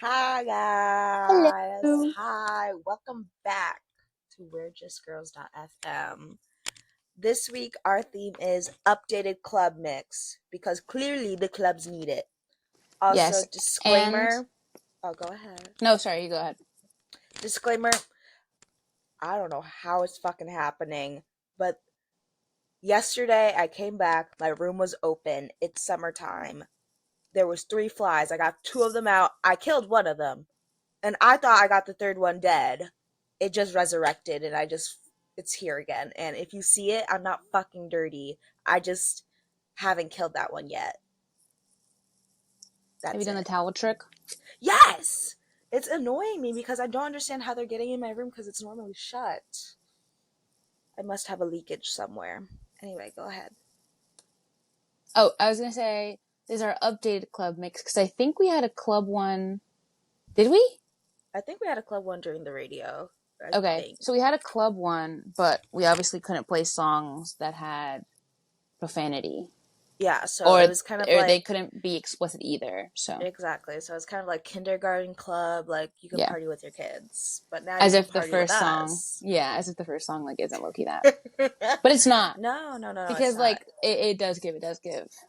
Hi guys. Hello. Hi. Welcome back to We're Just Girls.fm. This week our theme is updated club mix because clearly the clubs need it. Also, Yes, and disclaimer. Oh, go ahead. no, sorry, you go ahead. Disclaimer. I don't know how it's fucking happening, but yesterday I came back, my room was open. It's summertime. There was 3 flies. I got 2 of them out. I killed one of them. And I thought I got the third one dead. It just resurrected and it's here again. And if you see it, I'm not fucking dirty. I just haven't killed that one yet. Have you That's done the it. towel trick? Yes! It's annoying me because I don't understand how they're getting in my room because it's normally shut. I must have a leakage somewhere. Anyway, go ahead. Oh, I was gonna say this is our updated club mix because I think we had a club one. Did we? I think we had a club one during the radio. I Okay, think. so we had a club one, but we obviously couldn't play songs that had profanity, Yeah, so or it was kind of they like couldn't be explicit either. So exactly. So it's kind of like kindergarten club, like you can yeah, party with your kids, but now you as can if the party with first song, us. as if the first song like isn't low key that, but it's not No, it's because not. like it does give.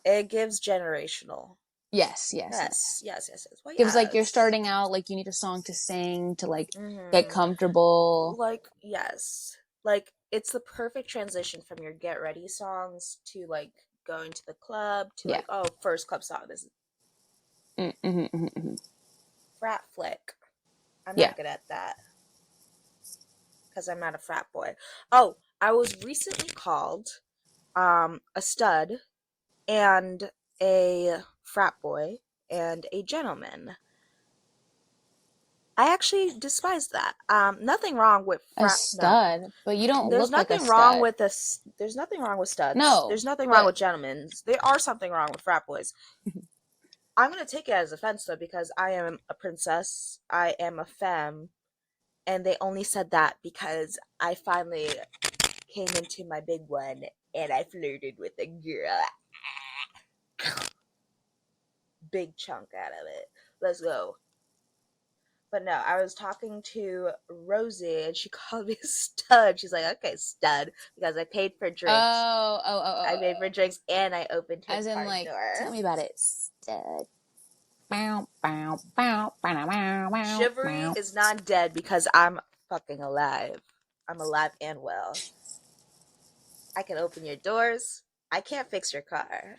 It gives generational. Yes. Yes. Well, Gives like you're yes. starting out, like you need a song to sing to like get Mm-hmm. comfortable. Like, yes. Like, it's the perfect transition from your get ready songs to like going to the club to Yeah. like, oh, first club song. This is Mm-hmm. frat flick. I'm Yeah. not good at that because I'm not a frat boy. Oh, I was recently called a stud and a frat boy and a gentleman. I actually despise that. Nothing wrong with A frat. No, stud, but you don't there's look like a nothing wrong stud. with this. There's nothing wrong with studs. No, There's nothing wrong but with gentlemen. There are something wrong with frat boys. I'm gonna take it as offense though because I am a princess. I am a femme, and they only said that because I finally came into my big one and I flirted with a girl. Big chunk out of it. Let's go. But no, I was talking to Rosie and she called me a stud. She's like, okay, stud, because I paid for drinks. I paid for drinks and I opened her as in car like, door. tell me about it, stud. Bow, bow, bow, bow, bow, bow, Chivalry bow. is not dead because I'm fucking alive. I'm alive and well. I can open your doors. I can't fix your car.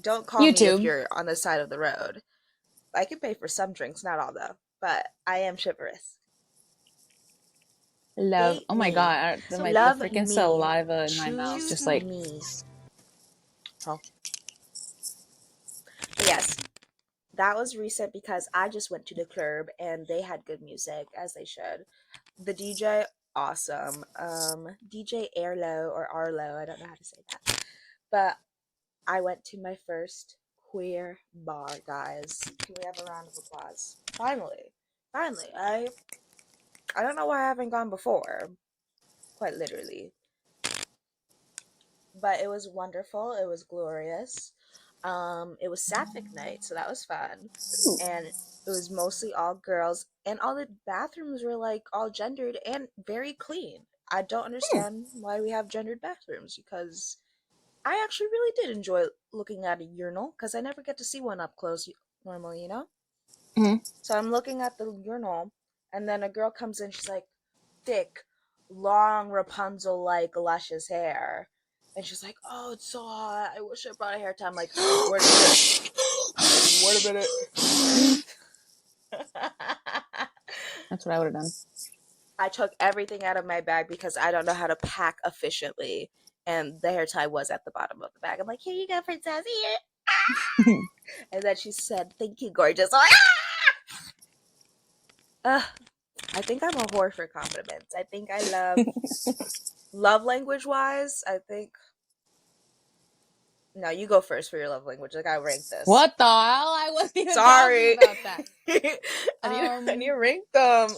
Don't call me if YouTube. you're on the side of the road. I can pay for some drinks, not all though. But I am chivalrous. Love. Date Oh my me. god, the Love freaking me. saliva in my mouth Choose just like. me. Oh. But yes, that was recent because I just went to the club and they had good music as they should. The DJ, awesome. DJ Airlo or Arlo, I don't know how to say that. But I went to my first queer bar, guys. Can we have a round of applause? Finally. Finally. I don't know why I haven't gone before. Quite literally. But it was wonderful. It was glorious. It was Sapphic night, so that was fun. Ooh. And it was mostly all girls, and all the bathrooms were like all gendered and very clean. I don't Hmm. understand why we have gendered bathrooms because I actually really did enjoy looking at a urinal because I never get to see one up close normally, you know? Mm-hmm. So I'm looking at the urinal, and then a girl comes in, she's like, thick, long Rapunzel like luscious hair. And she's like, oh, it's so hot. I wish I brought a hair tie. I'm like, wait a minute. Wait a minute. That's what I would have done. I took everything out of my bag because I don't know how to pack efficiently. And the hair tie was at the bottom of the bag. I'm like, here you go, princess. Here. And then she said, thank you, gorgeous. I'm like, I think I'm a whore for compliments. I think I love language wise. I think No, you go first for your love language. Like I rank this. What the hell? I wasn't even talking Sorry. about that. I need to Um, rank them.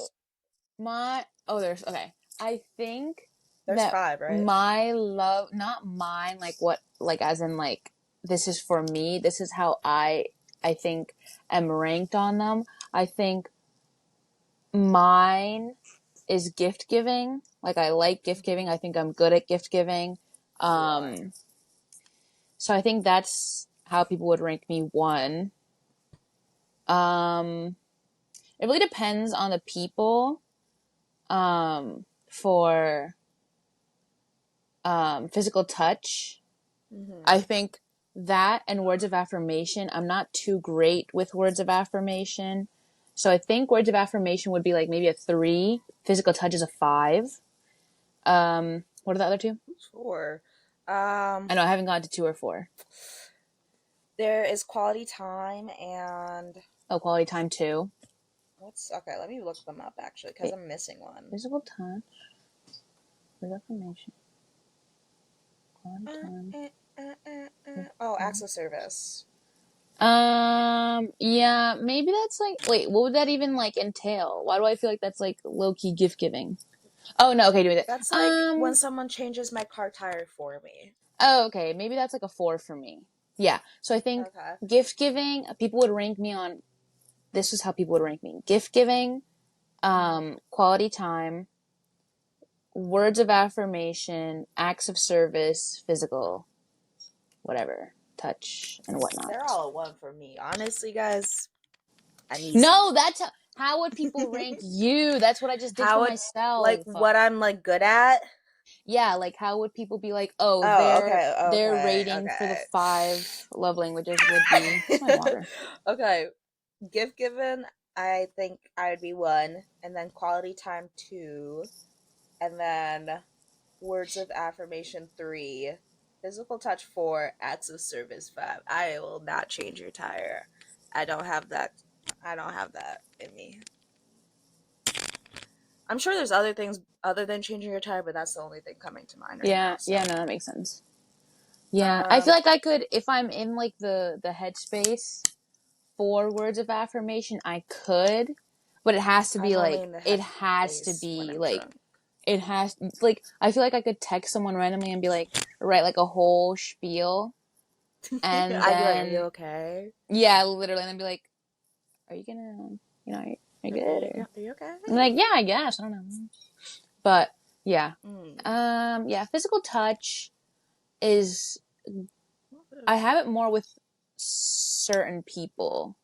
there's okay. I think There's that five, right? my love, not mine, like what, like as in like this is for me. This is how I think am ranked on them. I think mine is gift giving. Like I like gift giving. I think I'm good at gift giving. One. Um, so I think that's how people would rank me one. Um, it really depends on the people. For physical touch, Mm-hmm. I think that and words of affirmation. I'm not too great with words of affirmation, so I think words of affirmation would be like maybe a 3. Physical touch is a 5. What are the other two? Four. I know I haven't gone to 2 or 4. There is quality time and Oh, quality time 2. what's okay? Let me look them up actually because Wait, I'm missing one. physical touch, words of affirmation, quality time. Oh, acts of service. Yeah, maybe that's like, wait, what would that even like entail? Why do I feel like that's like low key gift giving? Oh no, okay, do it. That's like when someone changes my car tire for me. Oh, okay, maybe that's like a 4 for me. Yeah, so I think Okay. gift giving, people would rank me on, this is how people would rank me. Gift giving, Mm-hmm. quality time, words of affirmation, acts of service, physical, whatever, touch and They're whatnot. all a one for me. Honestly, guys, I need some. No, that's how would people rank you? That's what I just did How for would like myself. what I'm like good at? Yeah, like how would people be like, oh, Oh, their okay, rating for the okay. 5 love languages would be, where's my water? Okay. Gift given, I think I would be one, and then quality time two, and then words of affirmation three, physical touch four, acts of service five. I will not change your tire. I don't have that. I don't have that in me. I'm sure there's other things other than changing your tire, but that's the only thing coming to mind right now. Yeah, So, yeah, no, that makes sense. Yeah, I feel um, like I could, if I'm in like the headspace for words of affirmation, I could, but it has to be I'm only like, in the it head has to space when be I'm like, drunk. it has, like, I feel like I could text someone randomly and be like, write like a whole spiel, and I'd be like, "Are you then, okay? yeah, literally, and then be like, are you gonna, are you good? Or, Are you okay?" I'm like, yeah, I guess, I don't know. But, yeah. Mm. Yeah, physical touch is, I have it more with certain people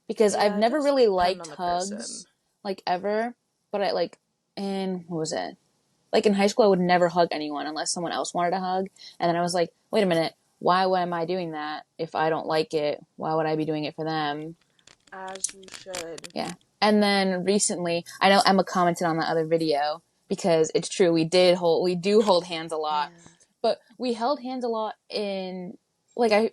because I've Yeah, it never does really depend liked on the person. hugs, like ever. But I like, in what was it? Like in high school, I would never hug anyone unless someone else wanted a hug. And then I was like, wait a minute, why am I doing that if I don't like it? Why would I be doing it for them? As you should. Yeah. And then recently, I know Emma commented on that other video because it's true. We do hold hands a lot, And but we held hands a lot in, like, I,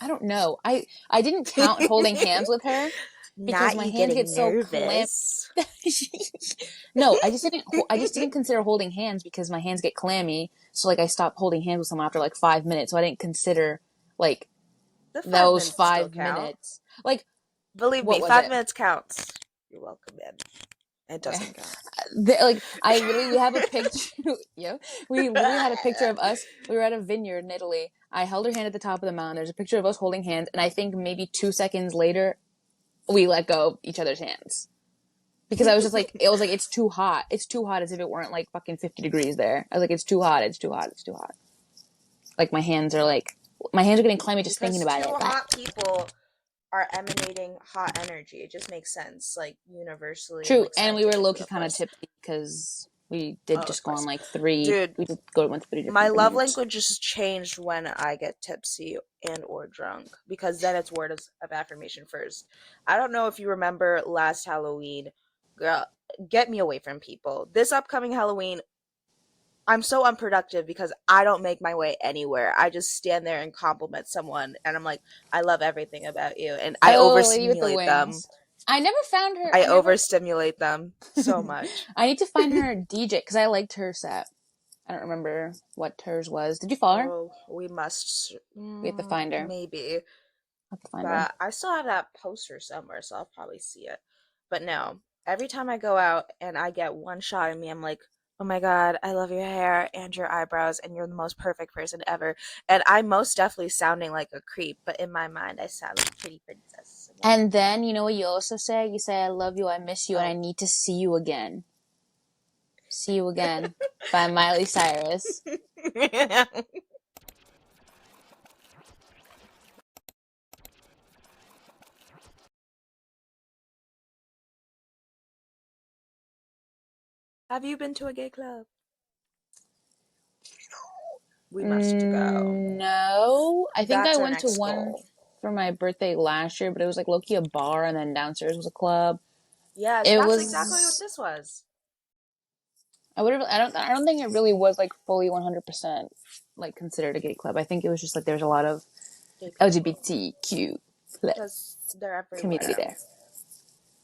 I don't know. I didn't count holding hands with her because not my you hands get getting so clamp. nervous. No, I just didn't consider holding hands because my hands get clammy. So like I stopped holding hands with someone after like 5 minutes. So I didn't consider like The five those minutes still five count. minutes. Like, Believe what me, was five it? minutes counts. You're welcome, man. It Okay. doesn't count. Like I literally, we have a picture. Yeah, we literally had a picture of us. We were at a vineyard in Italy. I held her hand at the top of the mountain. There's a picture of us holding hands, and I think maybe 2 seconds later, we let go of each other's hands because I was just like, it was like it's too hot. It's too hot, as if it weren't like fucking 50 degrees there. I was like, it's too hot. It's too hot. It's too hot. Like my hands are getting clammy just thinking Because about two it. hot people are emanating hot energy. It just makes sense. Like universally, it True, makes and we were low scientifically, key of kind of course. tipsy because we did Oh, of just go on course. like three. Dude, We did go went to 3 my different love vineyards. language has changed when I get tipsy and or drunk because then it's words of affirmation first. I don't know if you remember last Halloween. Girl, get me away from people. This upcoming Halloween, I'm so unproductive because I don't make my way anywhere. I just stand there and compliment someone and I'm like, I love everything about you. And I Oh, Lady with the overstimulate them. Wings. I never found her. I I never. overstimulate them so much. I need to find her DJ because I liked her set. I don't remember what hers was. Did you follow her? Oh, we must. We have to find her. Maybe. Have to find her. But I still have that poster somewhere, so I'll probably see it. But no, every time I go out and I get one shot of me, I'm like, oh my God, I love your hair and your eyebrows, and you're the most perfect person ever. And I'm most definitely sounding like a creep, but in my mind, I sound like a pretty princess. And then you know what you also say? You say, I love you, I miss you, and I Oh. need to see you again. See you again by Miley Cyrus. Have you been to a gay club? We must go. No. I think I That's our went to next one goal. for my birthday last year, but it was like low-key a bar and then downstairs was a club. Yes, It that's exactly what was this was. I don't think it really was like fully 100% like considered a gay club. I think it was just like there's a lot of Gay people. LGBTQ plus Because they're community everywhere. there.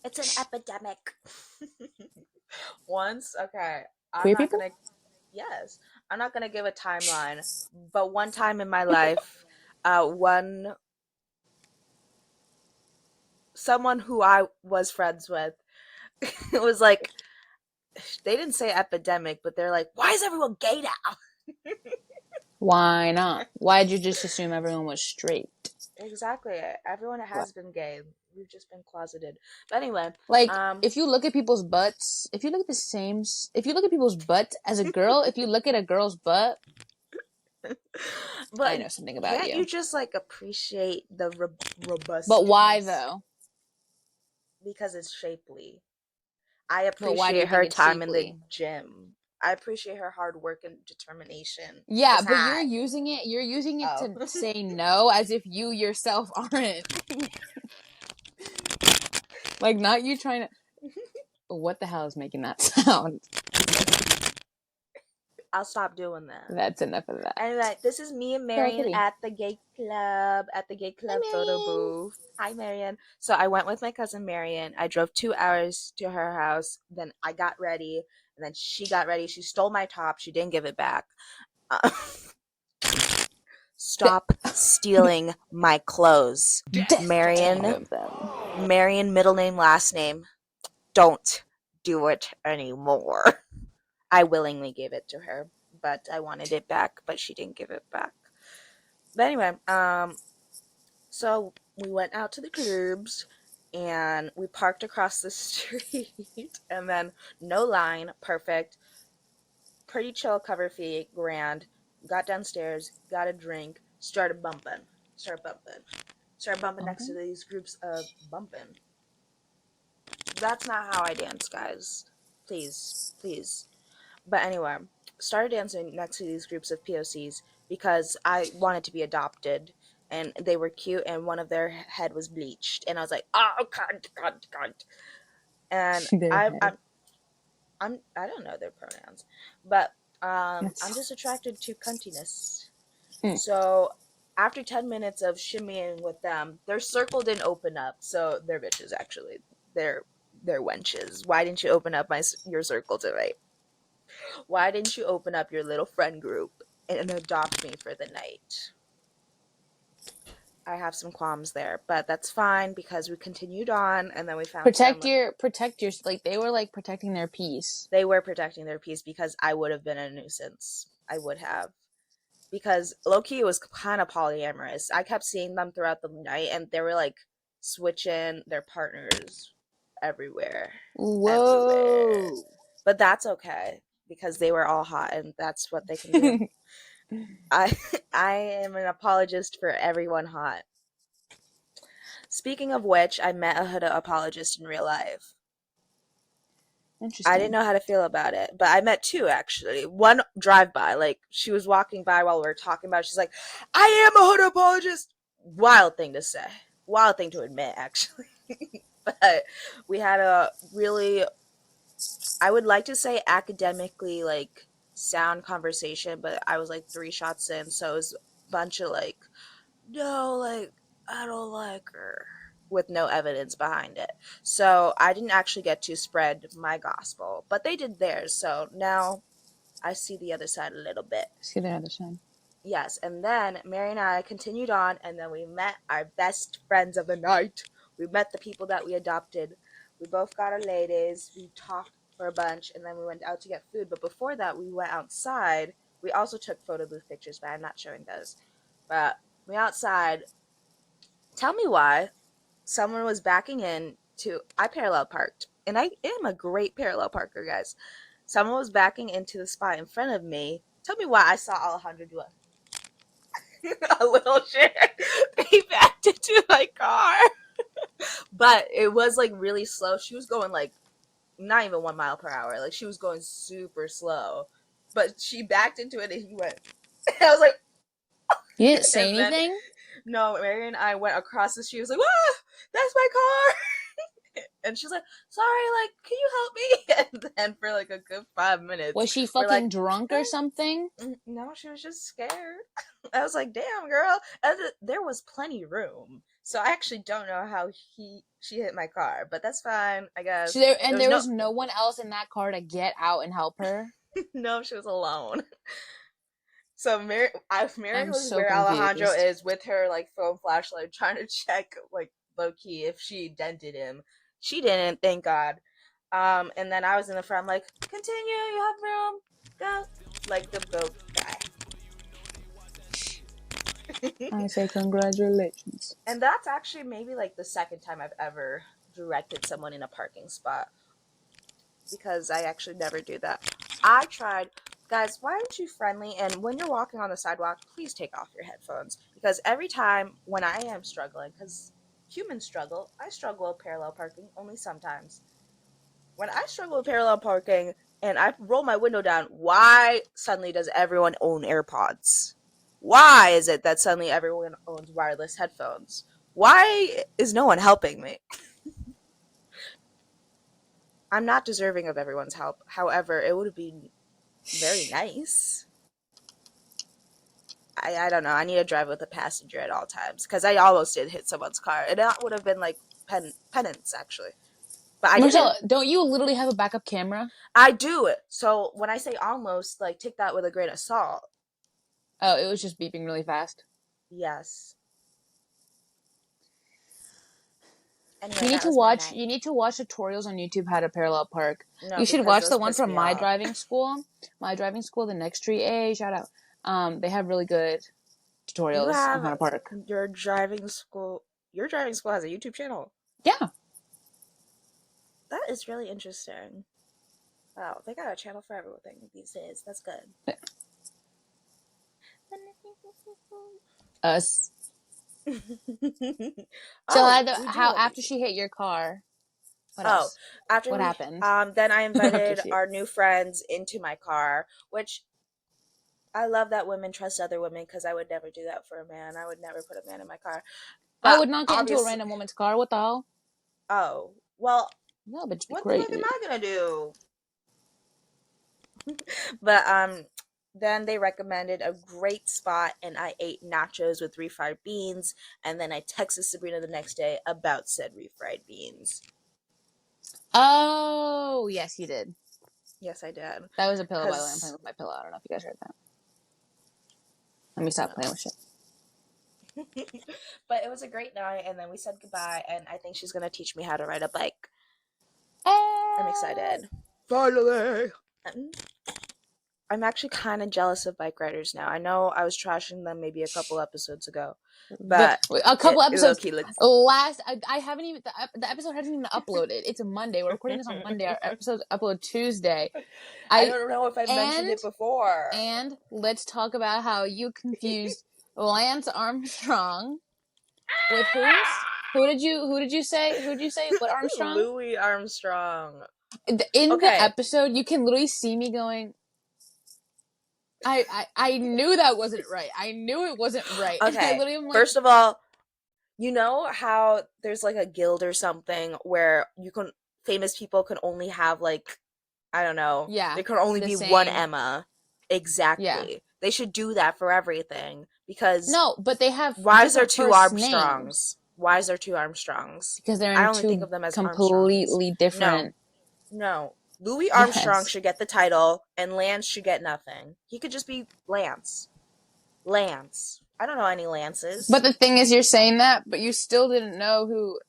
It's an epidemic. Once, okay, I'm Queer not people? gonna, yes, I'm not gonna give a timeline, but one time in my life, one, someone who I was friends with, it was like, they didn't say epidemic, but they're like, why is everyone gay now? Why not? Why'd you just assume everyone was straight? Exactly. Everyone What? has been gay. We've just been closeted. But anyway, Like, um, if you look at people's butts, if you look at people's butts as a girl, if you look at a girl's butt, I but know something about can't you you. just like appreciate the But why robustness though? because it's shapely? I But why do you appreciate think her it's time in the shapely? gym. I appreciate her hard work and determination. Yeah, It's but hot. you're using it Oh. to say no as if you yourself aren't. Like, not you trying to. What the hell is making that sound? I'll stop doing that. That's enough of that. Anyway, this is me and Hello, Marion kitty. at the gay Hi, club photo Marion. booth. Hi, Marion. So I went with my cousin Marion. I drove 2 hours to her house. Then I got ready, and then she got ready. She stole my top. She didn't give it back. Uh, Stop stealing my clothes, Destitute Marion. of them. Marion, middle name, last name. Don't do it anymore. I willingly gave it to her, but I wanted it back, but she didn't give it back. But anyway, so we went out to the clubs and we parked across the street and then no line, perfect, pretty chill cover fee, grand. Got downstairs, got a drink, started bumping, started bumping next to Bumping? these groups of bumping. That's not how I dance, guys. Please, please. But anyway, started dancing next to these groups of POCs because I wanted to be adopted and they were cute and one of their head was bleached and I was like, oh, cunt, cunt, cunt. And Their I, head. I'm, I don't know their pronouns, but I'm That's. just attracted to cuntiness. Mm. So after 10 minutes of shimmying with them, their circle didn't open up. So they're bitches actually. They're they're wenches. Why didn't you open up your circle tonight? Why didn't you open up your little friend group and adopt me for the night? I have some qualms there, but that's fine because we continued on and then we found some. Protect your, like, they were like protecting their peace. They were protecting their peace because I would have been a nuisance. I would have. Because Loki was kind of polyamorous. I kept seeing them throughout the night and they were like switching their partners everywhere. Everywhere. Whoa. But that's okay because they were all hot and that's what they can do. I I am an apologist for everyone hot. Speaking of which, I met a Huda apologist in real life. I didn't Interesting. know how to feel about it, but I met two actually. One drive by, like she was walking by while we were talking about it. She's like, "I am a Huda apologist." Wild thing to say, wild thing to admit, actually. But we had a really, I would like to say academically like sound conversation, but I was like 3 shots in, so it was a bunch of like no, like, I don't like her, with no evidence behind it. So I didn't actually get to spread my gospel, but they did theirs. So now I see the other side a little bit. See the other side. Yes, and then Mary and I continued on, and then we met our best friends of the night. We met the people that we adopted. We both got our ladies. We talked for a bunch, and then we went out to get food. But before that, we went outside. We also took photo booth pictures, but I'm not showing those. But we outside. Tell me why someone was backing in to. I parallel parked, and I am a great parallel parker, guys. Someone was backing into the spot in front of me. Tell me why I saw Alejandro do a little shit. He backed into my car. But it was like really slow. She was going like not even 1 mile per hour. Like she was going super slow. But she backed into it and he went. I was like, You didn't say and then anything? no, Mary and I went across the street. She was like, "Wow, that's my car." And she's like, "Sorry, like, can you help me?" And then for like a good 5 minutes, Was she we're like, fucking drunk or something? No, she was just scared. I was like, "Damn, girl!" And there was plenty of room, so I actually don't know how she hit my car, but that's fine, I guess. There was There no was no one else in that car to get out and help her. no, she was alone. So Mary I'm was so where Alejandro confused. is with her like phone flashlight, trying to check like low key if she dented him. She didn't, thank God. And then I was in the front, like, continue, you have room, go, like the goat guy. I say congratulations. And that's actually maybe like the second time I've ever directed someone in a parking spot because I actually never do that. I tried, guys, why aren't you friendly? And when you're walking on the sidewalk, please take off your headphones because every time when I am struggling, because humans struggle, I struggle with parallel parking only sometimes. When I struggle with parallel parking and I roll my window down, why suddenly does everyone own AirPods? Why is it that suddenly everyone owns wireless headphones? Why is no one helping me? I'm not deserving of everyone's help. However, it would be very nice. I don't know. I need to drive with a passenger at all times because I almost did hit someone's car, and that would have been like penance actually, but I Marcella, didn't. don't you literally have a backup camera? I do it. So when I say almost, like take that with a grain of salt. Oh, it was just beeping really fast. Yes. You Anyway, need that to was my watch. night. You need to watch tutorials on YouTube how to parallel park. No, You should because watch those the one piss from me my off. driving school. My driving school, the next tree. A shout out. They have really good You tutorials on how have to park. your driving school. Your driving school has a YouTube channel. Yeah. That is really interesting. Wow, they got a channel for everything these days. That's good. Us. So Oh, we do how have after YouTube. she hit your car, what Oh, else? after What we happened then I after invited she? our new friends into my car, which I love that women trust other women because I would never do that for a man. I would never put a man in my car. I But would not get into a obviously, random woman's car. What the hell? oh, well, No, bitch, be what the fuck am crazy. I gonna do? But then they recommended a great spot and I ate nachos with refried beans and then I texted Sabrina the next day about said refried beans. Oh, yes, you did. Yes, I did. That was a pillow, by the way. I'm playing Cause with my pillow. I don't know if you guys heard that. Let me stop playing no. with shit. But it was a great night and then we said goodbye and I think she's gonna teach me how to ride a bike. I'm Eh. excited. Finally. I'm actually kind of jealous of bike riders now. I know I was trashing them maybe a couple episodes ago, but A it couple low episodes key looks. last. I haven't even the episode hasn't even uploaded. It's a Monday. We're recording this on Monday. Our episodes upload Tuesday. I I don't know if I mentioned and it before. let's talk about how you confused Lance Armstrong with whose? Who did you say? What Armstrong? Louis Armstrong. In the Okay, episode, you can literally see me going. I knew that wasn't right. I knew it wasn't right, and I okay. literally am like, First of all, you know how there's like a guild or something where you can famous people can only have like I don't know, yeah, there can only the be one same, Emma. yeah. Exactly. They should do that for everything because No, but they have why is there different two first names Armstrongs? Why is there two Armstrongs? because they're I in only think two of them as Armstrongs. completely No, different. no. Louis Armstrong Yes. should get the title, and Lance should get nothing. He could just be Lance. Lance. I don't know any But Lances. the thing is, you're saying that, but you still didn't know who.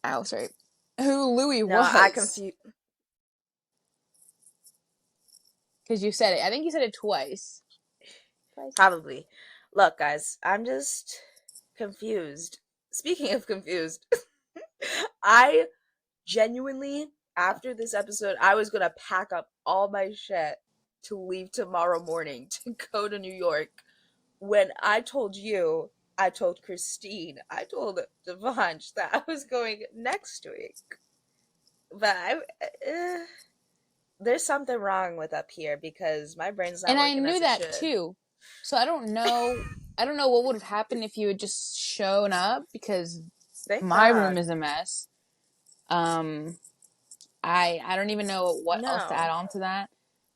Ow, sorry. Who Louis No, I was. confuse. Because you said it. I think you said it twice. Twice. Probably. Look, guys, I'm just confused. Speaking of confused, I genuinely, after this episode, I was gonna pack up all my shit to leave tomorrow morning to go to New York. When I told you, I told Christine, I told Devanch that I was going next week. But there's something wrong with up here because my brain's not And I working knew as it that should. too. So I don't know. I don't know what would have happened if you had just shown up because Thank my room God. is a mess. Um, I don't even know what else to add No. on to that.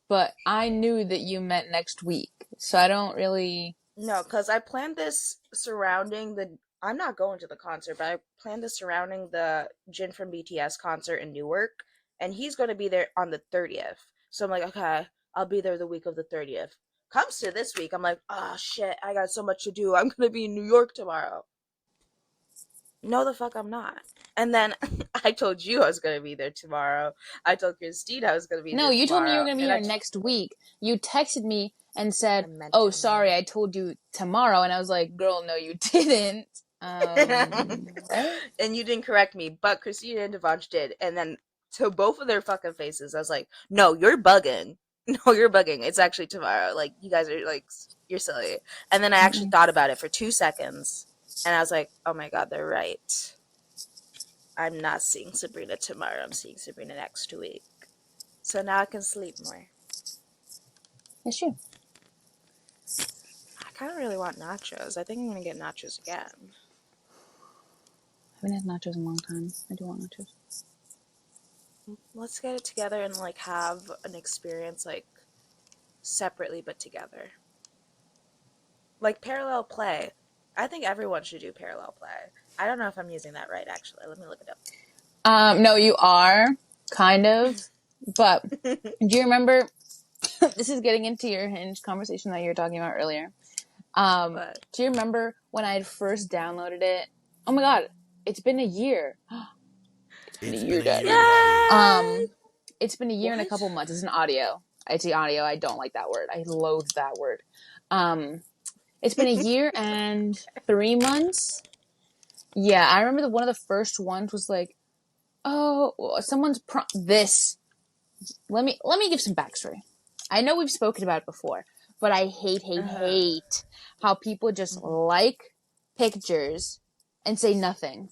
But I knew that you meant next week, so I don't really. No, because I planned this surrounding the. I'm not going to the concert, but I planned this surrounding the Jin from BTS concert in Newark, and he's going to be there on the 30th. So I'm like, okay, I'll be there the week of the 30th. Comes to this week, I'm like, oh shit, I got so much to do. I'm going to be in New York tomorrow. No, the fuck, I'm not. And then I told you I was going to be there tomorrow. I told Christine I was going to be No, there you told me you were tomorrow. gonna be And here next week. You texted me and said, I meant "Oh, sorry, tomorrow. I told you tomorrow," and I was like, "Girl, no, you didn't." Right? And you didn't correct me, but Christina and Devanch did. And then to both of their fucking faces, I was like, no, you're bugging. No, you're bugging. It's actually tomorrow. Like, you guys are like, you're silly. And then I actually Mm-mm. thought about it for 2 seconds. And I was like, oh my God, they're right. I'm not seeing Sabrina tomorrow. I'm seeing Sabrina next week. So now I can sleep more. It's true. I kind of really want nachos. I think I'm going to get nachos again. I haven't had nachos in a long time. I do want nachos. Let's get it together and like have an experience like separately but together. Like parallel play. I think everyone should do parallel play. I don't know if I'm using that right actually. Let me look it No, you are kind of, but up. do you remember? This is getting into your Hinge conversation that you were talking about earlier. But Do you remember when I had first downloaded it? Oh my god, it's been a year. It's been a It's year, been a Daddy. year, Daddy. yeah. It's been a year and a What? couple months. It's an audio. It's the audio. I don't like that word. I loathe that word. Um, it's been a year and 3 months. Yeah, I remember one of the first ones was like, oh, someone's this. Let me give some backstory. I know we've spoken about it before, but I Uh-huh. hate how people just Mhm. like pictures and say nothing.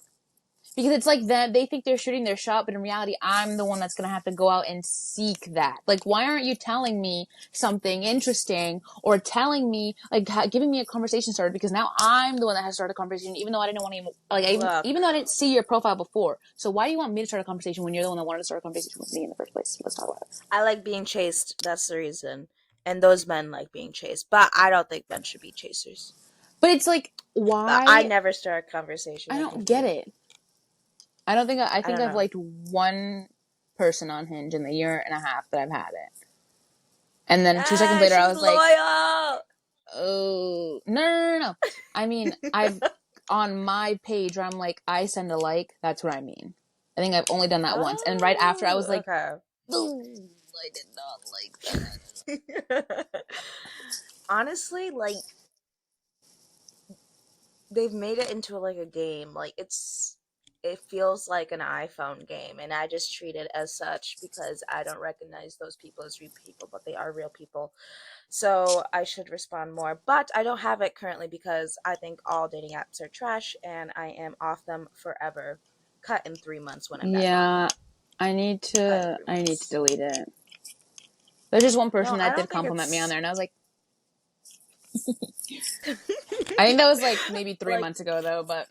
Because it's like that they think they're shooting their shot, but in reality, I'm the one that's gonna have to go out and seek that. Like, why aren't you telling me something interesting or telling me, like, giving me a conversation starter? Because now I'm the one that has to start a conversation, even though I didn't want to, even Look, though I didn't see your profile before. So why do you want me to start a conversation when you're the one that wanted to start a conversation with me in the first place? Let's talk about it. I like being chased. That's the reason. And those men like being chased. But I don't think men should be chasers. But it's like, But I why? never start a conversation. I I don't think get you. it. I don't think I I think don't I've know. liked one person on Hinge in the year and a half that I've had it. And then 2 seconds Ah, later, I she's was like, loyal. oh, no. I mean, I've, on my page where I'm like, I send a like, that's what I mean. I think I've only done that once. And right after, I Oh, was like, okay. oh, I did not like that. Honestly, like they've made it into like a game. Like it feels like an iPhone game, and I just treat it as such because I don't recognize those people as real people, but they are real people. So I should respond more. But I don't have it currently because I think all dating apps are trash and I am off them forever. Cut in 3 months when I'm back on. Yeah, Cut in three I need to months. delete it. There's just one No, person I that did don't think compliment me on it's there, and I was like, I think that was like maybe three like months ago though, but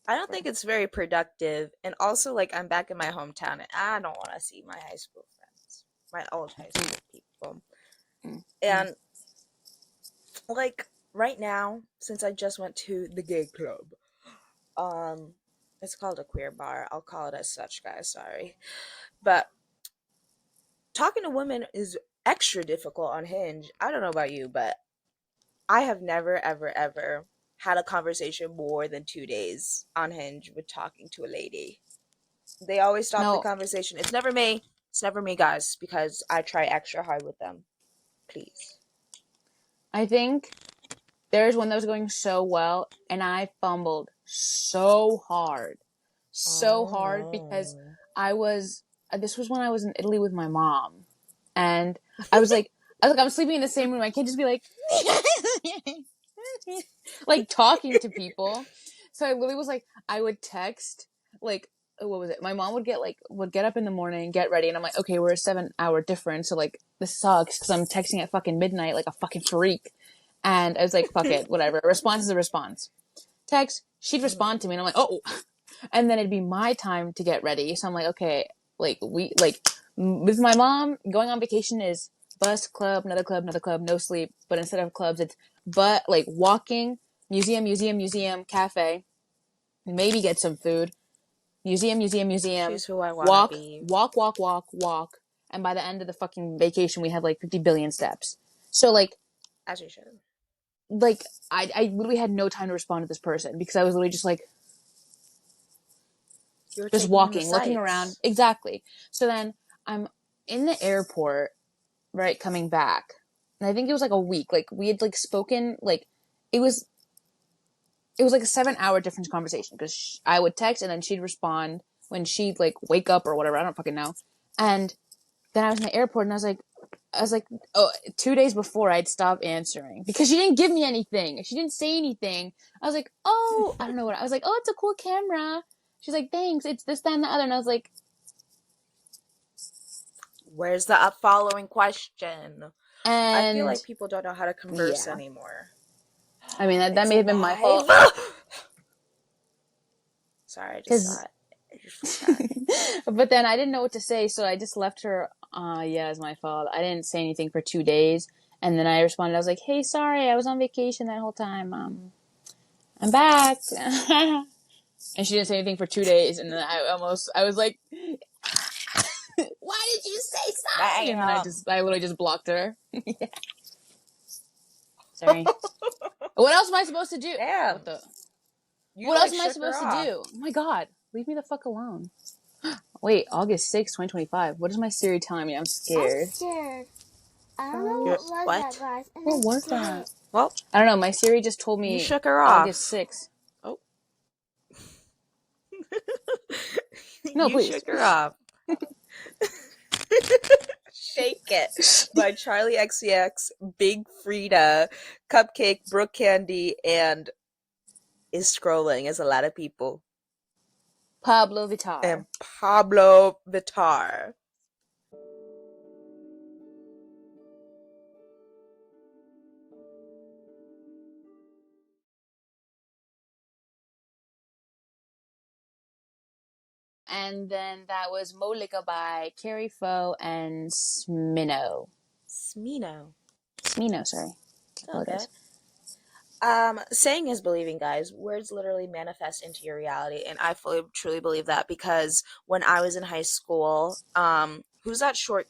I don't think it's very productive. And also like I'm back in my hometown and I don't want to see my high school friends. My old high school people. mm, mm. And like right now, since I just went to the gay club, um it's called a queer bar. I'll call it as such, guys, sorry. But talking to women is extra difficult on Hinge. I don't know about you, but I have never, ever, ever had a conversation more than 2 days on Hinge with talking to a lady. They always stop the No, conversation. It's never me. It's never me, guys, because I try extra hard with them. Please. I think there's one that was going so well, and I fumbled so Oh hard because no. I was. This was when I was in Italy with my mom, and I was like, I'm sleeping in the same room. I can't just be like, like talking to people. So I literally was like, I would text like, what was it? My mom would get up in the morning, get ready, and I'm like, okay, we're a 7 hour difference, so like this sucks because I'm texting at fucking midnight like a fucking freak. And I was like, fuck it, whatever. A response is a response. Text, she'd respond to me, and I'm like, oh. And then it'd be my time to get ready. So I'm like, okay, with my mom, going on vacation is bus, club, another club, no sleep. But instead of clubs, it's like walking, museum, cafe, maybe get some food, museum, She's who I want to walk, be. walk. And by the end of the fucking vacation, we have like 50 billion steps. So As you should. like I literally had no time to respond to this person because I was literally You're just taking in the walking, looking around. sights. Exactly. So then I'm in the airport, right, coming back. And I think it was like a week. Like we had like spoken like it was it was like a 7 hour difference conversation because I would text and then she'd respond when she'd like wake up or whatever. I don't fucking know. And then I was in the airport and I was like, oh, 2 days before I'd stop answering because she didn't give me anything. She didn't say anything. I was like, oh, I don't know what. I was like, oh, it's a cool camera. She's like, thanks. It's this, that, and the other. And I was like, Where's the up following question? I feel and like people don't know how to converse yeah. anymore. I mean, that It's may have been my alive. fault. Sorry, I just saw Because, it. I just forgot. but then I didn't know what to say. So I just left her, yeah, it's my fault. I didn't say anything for 2 days. And then I responded, I was like, hey, sorry, I was on vacation that whole time. I'm back. And she didn't say anything for 2 days. And then I was like, why did you say sorry? And then Damn. I literally just blocked her. Yeah. Sorry. What else am I supposed to do? Damn. What the? You What else like am I shook her supposed to off. do? Oh my god. Leave me the fuck alone. Wait, August 6th, 2025. What is my Siri telling me? I'm I'm scared. scared. I don't know You're, what was what? that, guys. And What I was did that? it. Well, I don't know. My Siri just told you me shook her August off. 6th. Oh. No, You please. shook her off. Shake It by Charlie XCX, Big Frida, Cupcake, Brooke Candy, and is scrolling as a lot of people. Pablo And Vittar. Pablo Vittar. And then that was Molika by Carrie Foe and Smino. Smino. Smino, sorry. I It's all apologize. good. Saying is believing, guys. Words literally manifest into your reality, and I fully truly believe that because when I was in high school, who's that short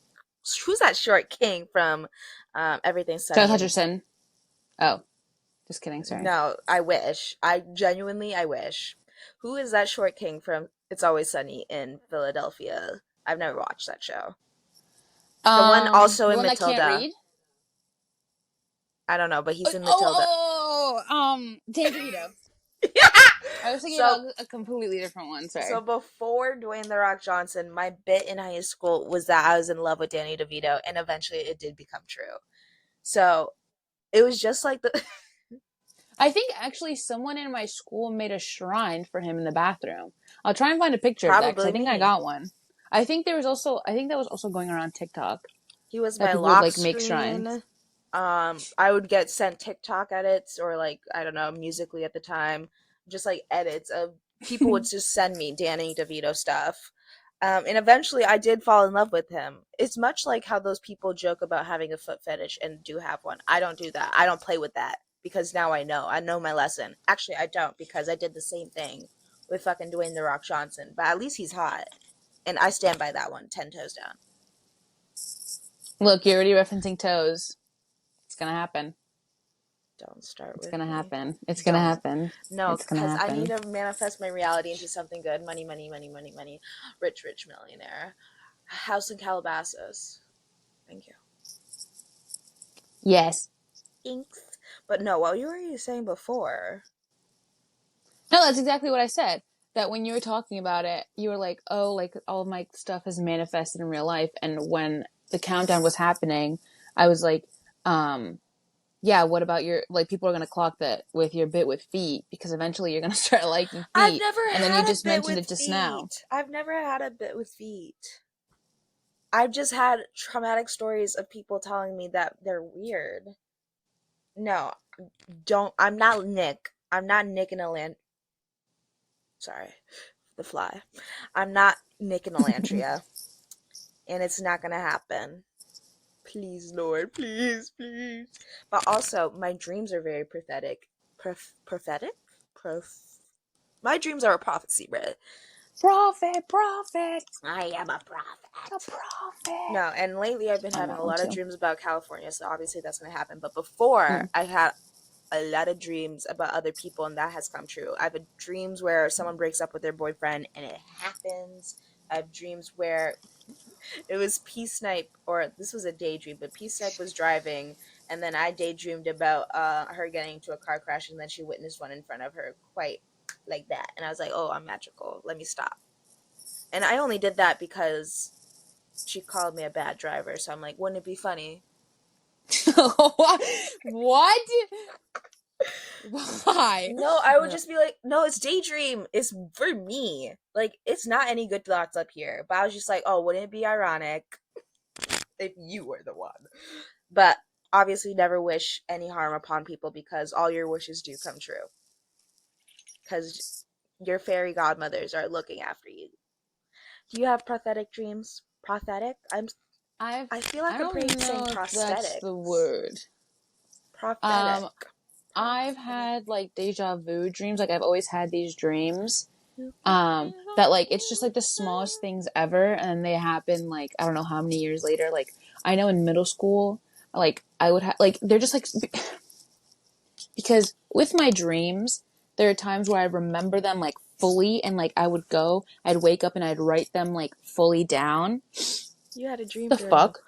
king from Everything Josh Sunny and Hutcherson. Oh, just kidding. Sorry. no, I wish. I wish. Who is that short king from It's Always Sunny in Philadelphia? I've never watched that show. The one also The in one that can't Matilda. read. I don't know, but he's in Matilda. Danny DeVito. I was thinking So about a completely different one. So Sorry. before Dwayne the Rock Johnson, my bit in high school was that I was in love with Danny DeVito, and eventually it did become true. So it was just like the I think actually someone in my school made a shrine for him in the bathroom. I'll try and find a picture of that because I probably think I me. got one. I think that was also going around TikTok He was that my people would lock like make shrines. screen. I would get sent TikTok edits or like I don't know, musically at the time, just like edits of people would just send me Danny DeVito stuff. And eventually I did fall in love with him. It's much like how those people joke about having a foot fetish and do have one. I don't do that. I don't play with that because now I know. I know my lesson. Actually, I don't because I did the same thing with fucking Dwayne the Rock Johnson. But at least he's hot. And I stand by that one, 10 toes down. Look, you're already referencing toes. It's gonna happen. Don't start It's with gonna me. happen. It's gonna Don't. happen. No, It's gonna because I need happen. to manifest my reality into something good. Money, money, money, money, money. Rich, rich millionaire. House in Calabasas. Thank you. Yes. Thanks. But no, what you were saying before. No, that's exactly what I said. That when you were talking about it, you were like, oh, like all of my stuff has manifested in real life. And when the countdown was happening, I was like, yeah, what about your, like, people are going to clock that with your bit with feet because eventually you're going to start liking I've feet. never And then you had a just bit mentioned with it just now. feet. I've never had a bit with feet. I've just had traumatic stories of people telling me that they're weird. No, don't. I'm not Nick. I'm not Nick in a land. Sorry, the fly. I'm not Nick in Elantria, and it's not gonna happen. Please, Lord, please, please. But also, my dreams are very prophetic. Prophetic? My dreams are a prophecy, Brett. Prophet, prophet, I am a a prophet. prophet. No, and lately I've been I having want a one lot of too. dreams about California, so obviously that's gonna happen. But before, Mm. I had a lot of dreams about other people, and that has come true. I have dreams where someone breaks up with their boyfriend, and it happens. I have dreams where it was Peace Snipe, or this was a daydream, but Peace Snipe was driving, and then I daydreamed about her getting into a car crash, and then she witnessed one in front of her, quite like that. And I was like, oh, I'm magical. Let me stop. And I only did that because she called me a bad driver. So I'm like, wouldn't it be funny? What? Why? No, I would No. just be like, no, it's daydream. It's for me. Like, it's not any good thoughts up here. But I was just like, oh, wouldn't it be ironic if you were the one? But obviously, never wish any harm upon people because all your wishes do come true. Because your fairy godmothers are looking after you. Do you have prosthetic dreams? Prosthetic? I feel I like I'm don't saying know if that's the prosthetics. word. Prophetic. Um, I've Prophetic. had like deja vu dreams. Like I've always had these dreams. That like it's just like the smallest things ever, and they happen like I don't know how many years later. Like I know in middle school, like I would have like they're just like because with my dreams, there are times where I remember them like fully, and like I'd wake up and I'd write them like fully down. You had a dream The journal. fuck,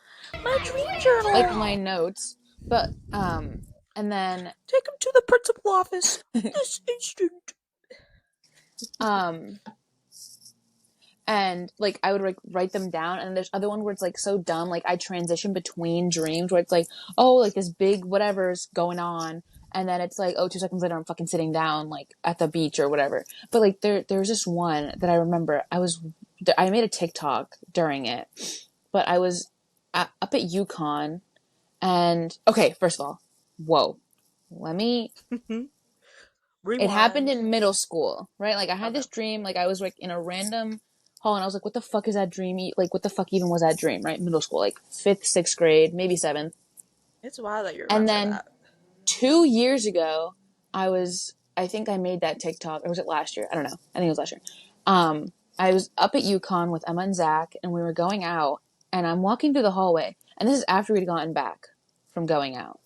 My dream like journal. my notes, but and then Take him to the principal office this instant. um and like I would like write them down, and there's other one where it's like so dumb, like I transition between dreams where it's like, oh, like this big whatever's going on, and then it's like, oh, 2 seconds later I'm fucking sitting down like at the beach or whatever. But like there was this one that I remember I made a TikTok during it, but I was up at UConn, and okay, first of all, whoa, let me it happened Rewind. in middle school, right? Like I had Okay. this dream, like I was like in a random hall, and I was like, "What the fuck is that dream? Like, what the fuck even was that dream?" Right? Middle school, like fifth, sixth grade, maybe seventh. It's wild that you And remember then that. 2 years ago, I think I made that TikTok, or was it last year? I don't know. I think it was last year. I was up at UConn with Emma and Zach, and we were going out, and I'm walking through the hallway, and this is after we'd gotten back from going out.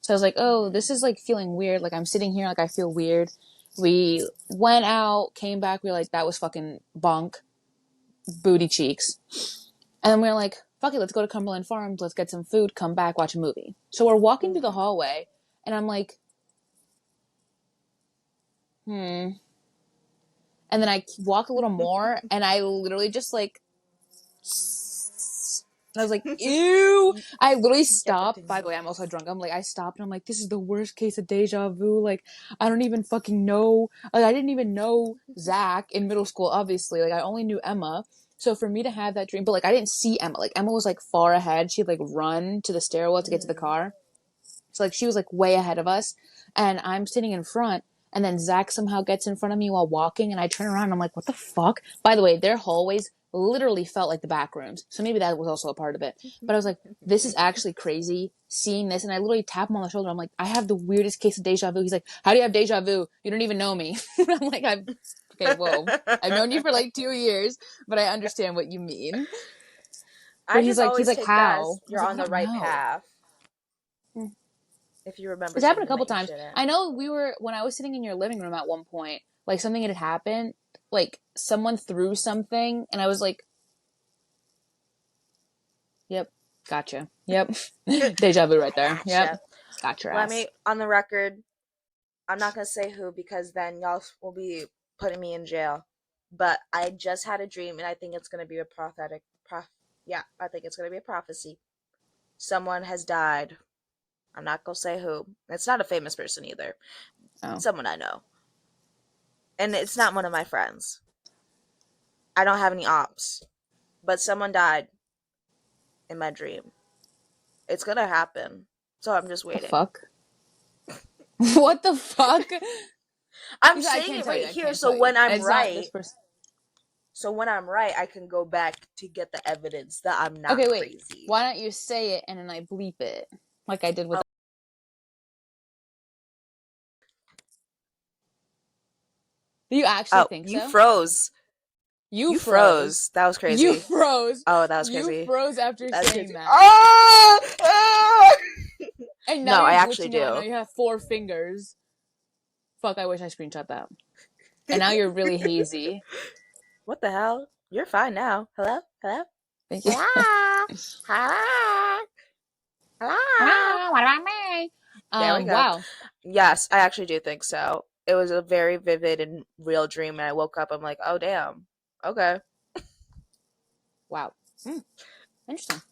So I was like, oh, this is like feeling weird. Like I'm sitting here, like I feel weird. We went out, came back. We were like, that was fucking bonk, booty cheeks. And then we were like, fuck it, let's go to Cumberland Farms. Let's get some food, come back, watch a movie. So we're walking through the hallway, and I'm like, hmm. And then I walk a little more, and I literally just like and I was like, ew. I literally Get the stopped. By the way, tingles. I'm also drunk. I'm like, I stopped and I'm like, this is the worst case of deja vu. Like, I don't even fucking know. Like, I didn't even know Zach in middle school, obviously. Like, I only knew Emma. So for me to have that dream, but like, I didn't see Emma. Like, Emma was like far ahead. She'd like run to the stairwell to get to the Mm-hmm. car. So like, she was like way ahead of us. And I'm sitting in front. And then Zach somehow gets in front of me while walking, and I turn around and I'm like, what the fuck? By the way, their hallways literally felt like the back rooms. So maybe that was also a part of it. But I was like, this is actually crazy seeing this. And I literally tap him on the shoulder. I'm like, I have the weirdest case of deja vu. He's like, how do you have deja vu? You don't even know me. I'm like, okay, whoa. I've known you for like 2 years, but I understand what you mean. I But just he's always like, take that how? as I was you're like, on I the don't right know. path. Mm. If you remember It's happened a something couple that you times. shouldn't. I know when I was sitting in your living room at one point, like something had happened, like someone threw something, and I was like, yep, gotcha. Yep. Deja vu right there. Yep. Gotcha. Got your Let ass. me, on the record, I'm not going to say who because then y'all will be putting me in jail. But I just had a dream and I think it's going to be a yeah, I think it's going to be a prophecy. Someone has died. I'm not going to say who. It's not a famous person either. Oh. Someone I know. And it's not one of my friends. I don't have any ops. But someone died in my dream. It's going to happen. So I'm just The waiting. fuck? What the fuck? I'm I saying can't it tell you. right I here can't so tell you. when I'm It's not this right, person. so when I'm right, I can go back to get the evidence that I'm not Okay, wait. crazy. Why don't you say it and then I bleep it, like I did with. You actually Oh, think you so? froze. You You froze. froze. That was You crazy. froze. Oh, that was You crazy. froze after That's saying crazy. that. Oh! Ah! And now No, I you're actually glitching out. Now do. you have 4 fingers. Fuck, I wish I screenshot that. And now you're really hazy. What the hell? You're fine now. Hello? Hello? Thank you. Hello? Hello? Hello? Hello, what about me? There we go. Wow. Yes, I actually do think so. It was a very vivid and real dream, and I woke up, I'm like, oh, damn. Okay. Wow. Interesting.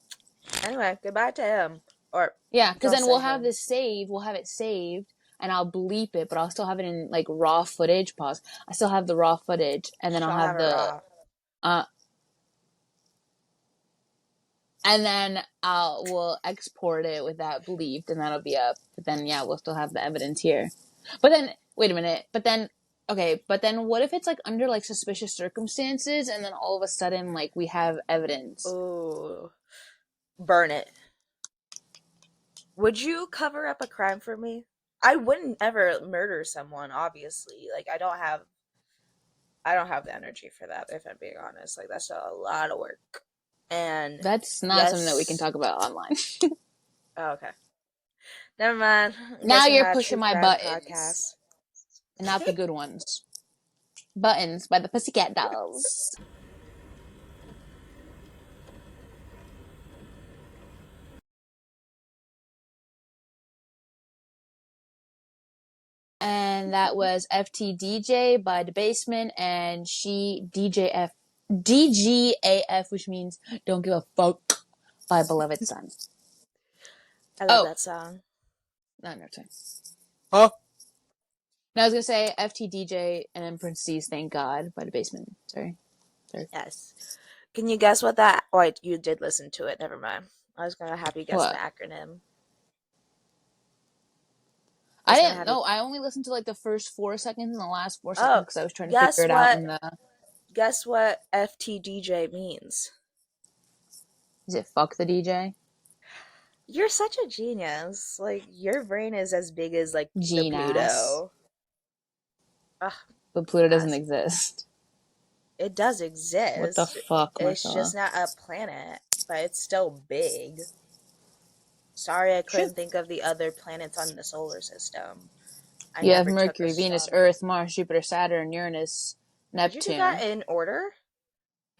Anyway, goodbye to him. Or Yeah, because don't then we'll say have him. this saved. We'll have it saved, and I'll bleep it, but I'll still have it in like raw footage. Pause. I still have the raw footage, and then I'll She'll have have it raw. uh, and then we'll export it with that bleeped, and that'll be up. But then yeah, we'll still have the evidence here. But then wait a minute. But then okay. But then what if it's like under like suspicious circumstances, and then all of a sudden like we have evidence? Ooh. Burn it. Would you cover up a crime for me? I wouldn't ever murder someone, obviously. Like I don't have the energy for that, if I'm being honest. Like that's a lot of work. And That's not something that we can yes. talk about online. Oh, okay. Never mind. I Now guess we're you're not a pushing true my crime buttons, podcast. and not the good ones. Buttons by the Pussycat Dolls. And that was FTDJ by The Basement, and she DGAF, which means Don't Give a Fuck by Beloved Son. I love Oh, that song. no, no, sorry. Huh? No, I was gonna say FTDJ and then parentheses Thank God by The Basement. Sorry. Yes. Can you guess what that? Oh, you did listen to it. Never mind. I was gonna have you guess the What? acronym. I I was gonna didn't have you. know. I only listened to like the first 4 seconds and the last 4 seconds Oh, because I was trying to figure guess it out what? in the. Guess what? FTDJ means. Is it fuck the DJ? You're such a genius. Like your brain is as big as like the Gene-ass. Pluto. Ugh, But Pluto doesn't guys. exist. It does What the exist. fuck, It's just Marcella? not a planet, but it's still big. Sorry, I True. couldn't think of the other planets on the solar system. I You have never took Mercury, Venus, astronomy. Earth, Mars, Jupiter, Saturn, Uranus, Did you do that Neptune. in order?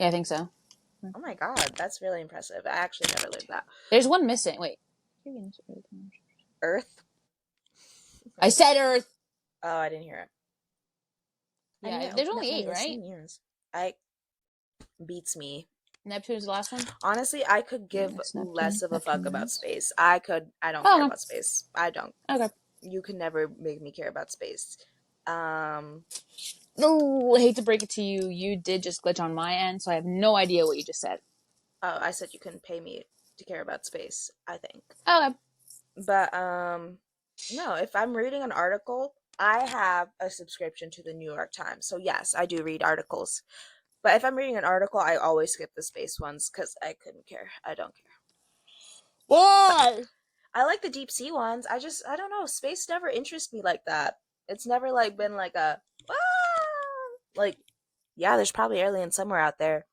Yeah, I think so. Oh my god, that's really impressive. I actually never learned that. There's one missing. Wait. Venus, Earth, Mars. Earth? I said Earth! Oh, I didn't hear it. I Yeah, didn't there's open up only my 8, right? listening ears. I beats me. Neptune's the last one? Honestly, I could give Venus, Neptune, less of a fuck Neptune, about Venus. space. I don't care Oh, about space. I don't. okay. Okay. You can never make me care about space. No, I hate to break it to you. You did just glitch on my end, so I have no idea what you just said. Oh, I said you couldn't pay me to care about space, I think. Okay. But no, if I'm reading an article, I have a subscription to the New York Times. So yes, I do read articles. But if I'm reading an article, I always skip the space ones cuz I couldn't care. I don't care. Why? I like the deep sea ones. I don't know, space never interests me like that. It's never like been like a like yeah, there's probably aliens somewhere out there.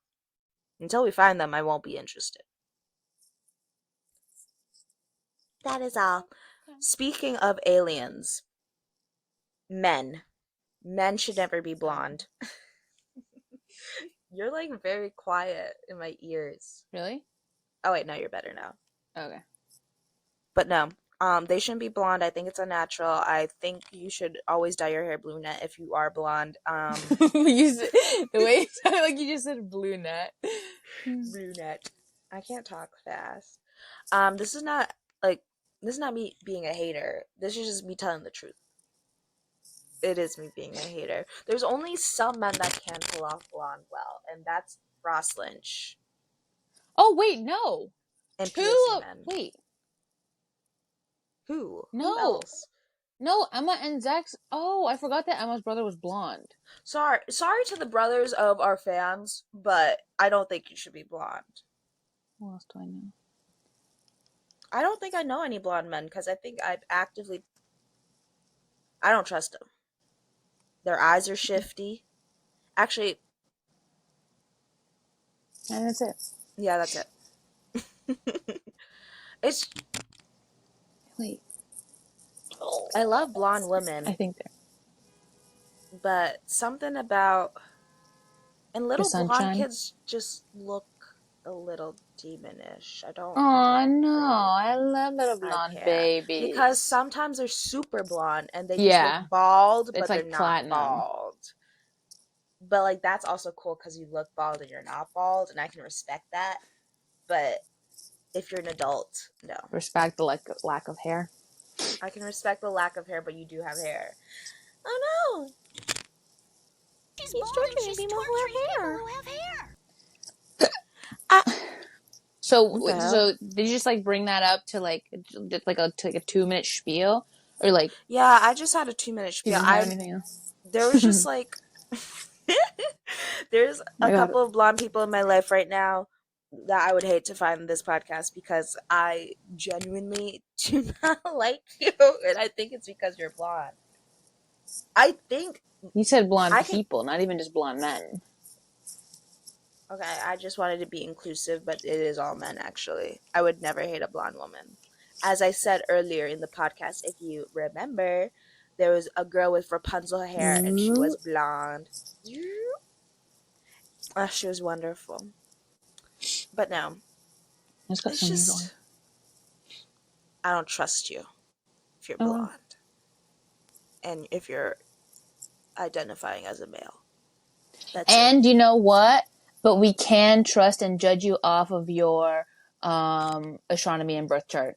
Until we find them, I won't be interested. That is all. Okay. Speaking of aliens, men. Men should never be blonde. You're like very quiet in my ears. Really? Oh wait, no, you're better now. Okay. But no, they shouldn't be blonde. I think it's unnatural. I think you should always dye your hair brunette if you are blonde. The way it sounded like you just said blue net. Brunette. I can't talk fast. This is not like this is not me being a hater. This is just me telling the truth. It is me being a hater. There's only some men that can pull off blonde well, and that's Ross Lynch Oh wait, no. and piercing men. Wait, Who? Who no, else? no. Emma and Zach's. Oh, I forgot that Emma's brother was blonde. Sorry to the brothers of our fans, but I don't think you should be blonde. Who else do I know? I don't think I know any blonde men because I think I don't trust them. Their eyes are shifty. Actually, And that's it. yeah, that's it. It's Wait, I love blonde I women, think they're but something about and the little blonde sunshine. kids just look a little demonish. I Oh don't no, really I love little I blonde can't because babies. sometimes they're super blonde and they just look Yeah, bald, it's but they're like not platinum. bald. But like that's also cool because you look bald and you're not bald, and I can respect that. But if you're an adult, no, Respect the lack of hair. I can respect the lack of hair, but you do have hair. Oh no, he's torturing people who have hair. I, So, what the hell? so did you just like bring that up to like just like a 2 minute spiel, or like Yeah, I just had a 2 minute you spiel. didn't have anything else? There was just like there's Oh a my god. couple of blonde people in my life right now that I would hate to find in this podcast because I genuinely do not like you, and I think it's because you're blonde. I think You said blonde I can. people, not even just blonde men. Okay, I just wanted to be inclusive, but it is all men actually. I would never hate a blonde woman. As I said earlier in the podcast, if you remember, there was a girl with Rapunzel hair and she was blonde. She was wonderful. But no, I just got it's some nails on. just I don't trust you if you're Oh, blonde and if you're identifying as a male. That's it. and you know what? But we can trust and judge you off of your astronomy and birth chart.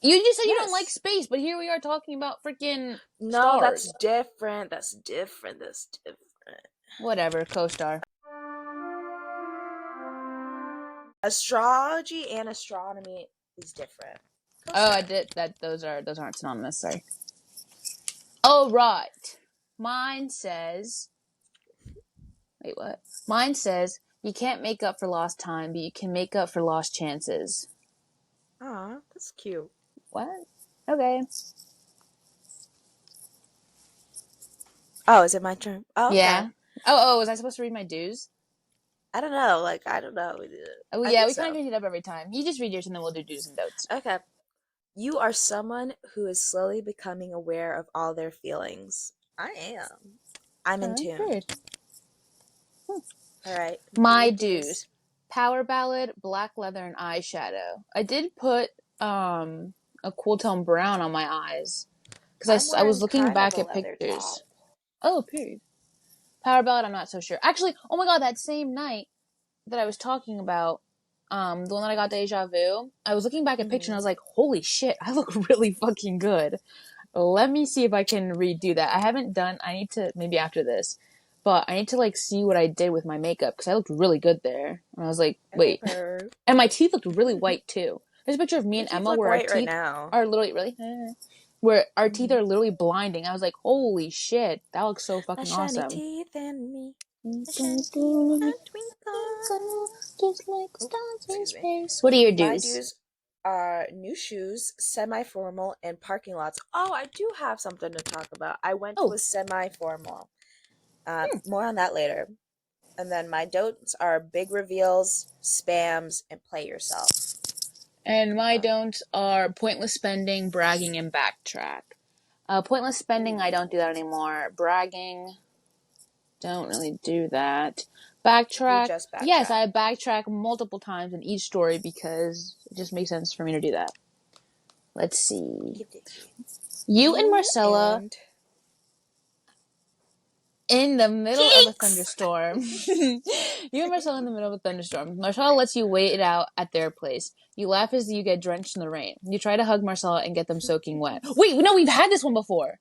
You just said you don't like Yes. space, but here we are talking about freaking No, that's stars. different. That's different. That's different. Whatever, co-star. Astrology and astronomy is different. Oh, I did that. Those aren't synonymous. Sorry. Oh, right. Mine says. Wait, what? Mine says you can't make up for lost time, but you can make up for lost chances. Aw, that's cute. What? Okay. Oh, is it my turn? Oh, okay. Yeah. Oh, was I supposed to read my dues? I don't know. Like, I don't know. Oh, I yeah, think we kind of so. change it up every time. You just read yours and then we'll do dues and don'ts. Okay. You are someone who is slowly becoming aware of all their feelings. I am. I'm in Okay, tune. period. All right. Do My your dues. dues. Power ballad, black leather, and eyeshadow. I did put a cool tone brown on my eyes I'm because I was wearing looking kind of back a at leather top. pictures. Oh, period. Power ballad, I'm not so sure. Actually, oh my god, that same night that I was talking about, the one that I got deja vu, I was looking back at pictures and I Mm-hmm. was like, holy shit, I look really fucking good. Let me see if I can redo that. I haven't done, I need to, maybe after this, but I need to like see what I did with my makeup because I looked really good there. And I was like, Okay, wait. per. And my teeth looked really white too. There's a picture of me Your and teeth Emma look where our white right teeth now. are literally, really? Where our teeth Mm-hmm. are literally blinding. I was like, holy shit, that looks so My fucking shiny awesome. teeth and me. My shiny teeth Twinkle, that twinkle. just like Oh, stars in excuse me. space. What are your My dues? dues are new shoes, semi-formal, and parking lots. Oh, I do have something to talk about. I went to Oh, a semi-formal. More on that later. And then my don'ts are big reveals, spams, and play yourself. And my don'ts are pointless spending, bragging, and backtrack. Pointless spending, I don't do that anymore. Bragging, don't really do that. You Backtrack, just yes, backtrack. I backtrack multiple times in each story because it just makes sense for me to do that. Let's see. You and Marcella and in the middle of a Cheeks! thunderstorm. You and Marcella in the middle of a thunderstorm. Marcella lets you wait it out at their place. You laugh as you get drenched in the rain. You try to hug Marcella and get them soaking wet. Wait, no, we've had this one before.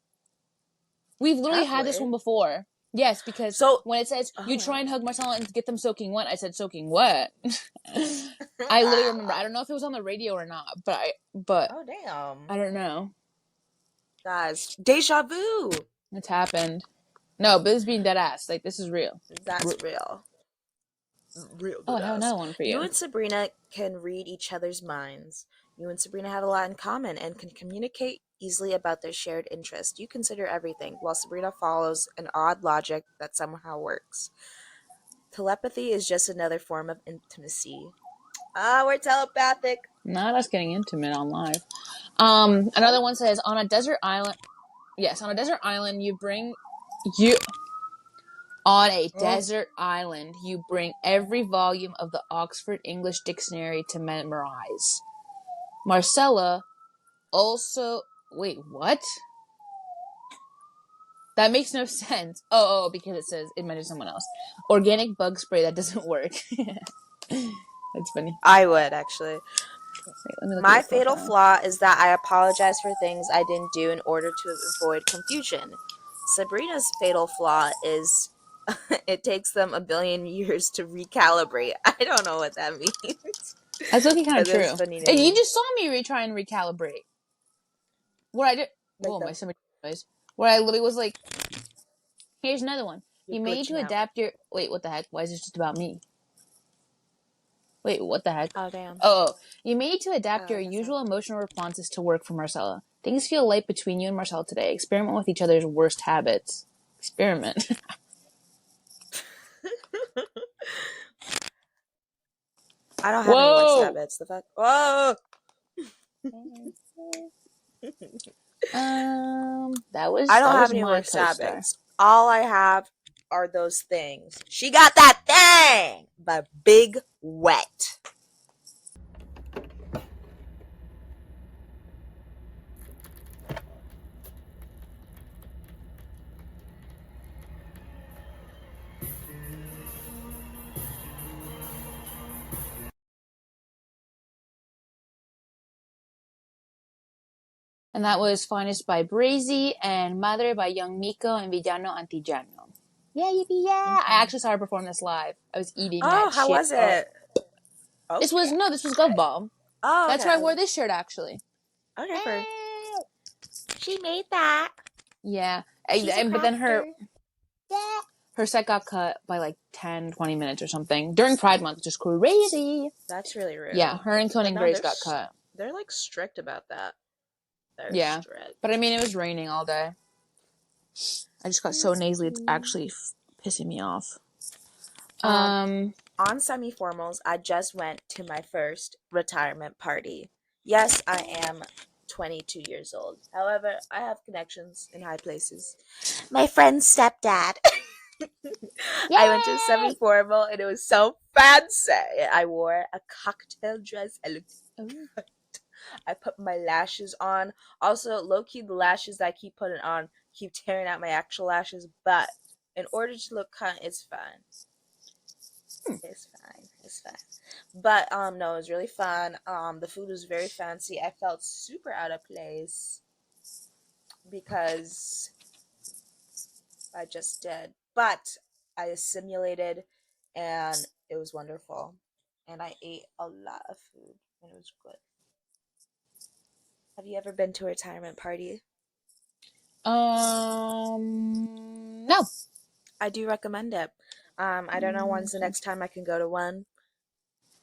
We've literally had this Halfway. one before. Yes, because So, when it says you try and oh. hug Marcella and get them soaking wet, I said soaking wet. I literally remember. I don't know if it was on the radio or not, but Oh, damn. I don't know. Guys, deja vu. It's happened. No, but it's being dead ass. Like, this is real. That's real. Real Oh, good I have ass. another one for You you. and Sabrina can read each other's minds. You and Sabrina have a lot in common and can communicate easily about their shared interest. You consider everything, while Sabrina follows an odd logic that somehow works. Telepathy is just another form of intimacy. Ah, we're telepathic. Not us getting intimate on live. Another one says on a desert island. Yes, on a desert island, you on a Oh. desert island, you bring every volume of the Oxford English Dictionary to memorize. Marcella also. Wait, what? That makes no sense. Oh, because it says it mentions someone else. Organic bug spray that doesn't work. That's funny. I would, actually. Wait, let me look at My your fatal profile. flaw is that I apologize for things I didn't do in order to avoid confusion. Sabrina's fatal flaw is it takes them a billion years to recalibrate. I don't know what that means. That's looking kind But of it's true. funny to And you me. just saw me try and recalibrate. What I did. Like Whoa, my the stomach noise. Where I literally was like, here's another one. you're You made to glitching out. adapt your. Wait, what the heck? Why is this just about me? Wait, what the heck? Oh damn. Oh, you may need to adapt Oh, your that's not. usual emotional responses to work for Marcella. Things feel light between you and Marcella today. Experiment with each other's worst habits. Experiment. I don't have any worse Whoa! habits. The fuck. Oh. I don't That have was any my worse co-star. habits. All I have are those things. She got that thing, but big wet. And that was Finest by Brazy and Madre by Young Miko and Villano Antillano. Yeah, yippee, yeah! I actually saw her perform this live. I was eating Oh, that how shit was up. it? This Okay. was Gov Ball. Oh, That's okay. where I wore this shirt actually. Okay, for she made that. Yeah, She's a but then crafter. her set got cut by like 10, 20 minutes or something during Pride Month, which is crazy. That's really rude. Yeah, her and But Conan no, Grace got cut. they're like strict about that. They're Yeah, strict. but I mean, it was raining all day. I just got so nasally, it's actually pissing me off. On semi-formals, I just went to my first retirement party. Yes, I am 22 years old. However, I have connections in high places. My friend's stepdad. I went to a Yay! semi-formal and it was so fancy. I wore a cocktail dress. I looked Ooh. I put my lashes on. Also, low key, the lashes that I keep putting on keep tearing out my actual lashes. But in order to look cunt, it's fine. It's fine. It's fine. But no, it was really fun. The food was very fancy. I felt super out of place because I just did. But I assimilated, and it was wonderful. And I ate a lot of food, and it was good. Have you ever been to a retirement party? No. I do recommend it. I don't know when's the next time I can go to one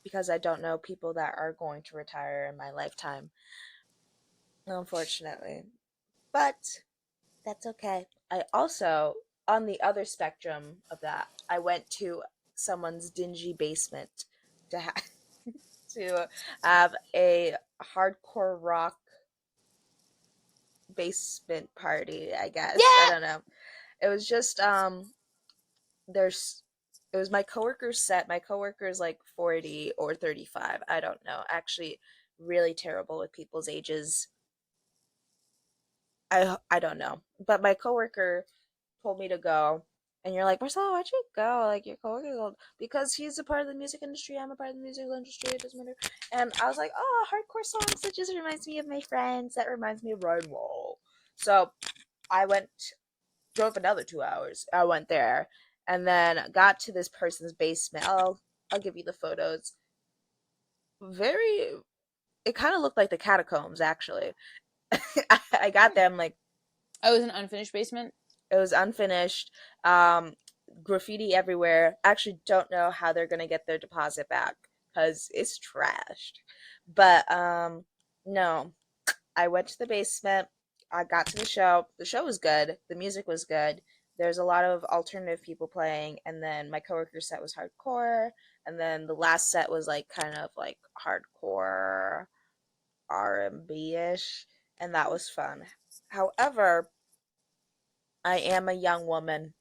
because I don't know people that are going to retire in my lifetime, unfortunately. But that's okay. I also, on the other spectrum of that, I went to someone's dingy basement to to have a hardcore rock basement party, I guess. I Yeah. don't know. It was just there's it was my coworker's set. My coworker is like 40 or 35. I don't know. Actually, really terrible with people's ages. I don't know. But my coworker told me to go. And you're like, Marcella, why'd you go? Like, your coworker's old. Because he's a part of the music industry. I'm a part of the music industry. It doesn't matter. And I was like, oh, hardcore songs. That just reminds me of my friends. That reminds me of rock and roll. So I went, drove another 2 hours. I went there and then got to this person's basement. I'll give you the photos. Very, it kind of looked like the catacombs, actually. I got them like Oh, it was an unfinished basement. it was unfinished. Um, Graffiti everywhere. Actually, don't know how they're gonna get their deposit back because it's trashed. But no, I went to the basement. I got to the show. The show was good. The music was good. There's a lot of alternative people playing, and then my coworker's set was hardcore, and then the last set was like kind of like hardcore R&B ish, and that was fun. However, I am a young woman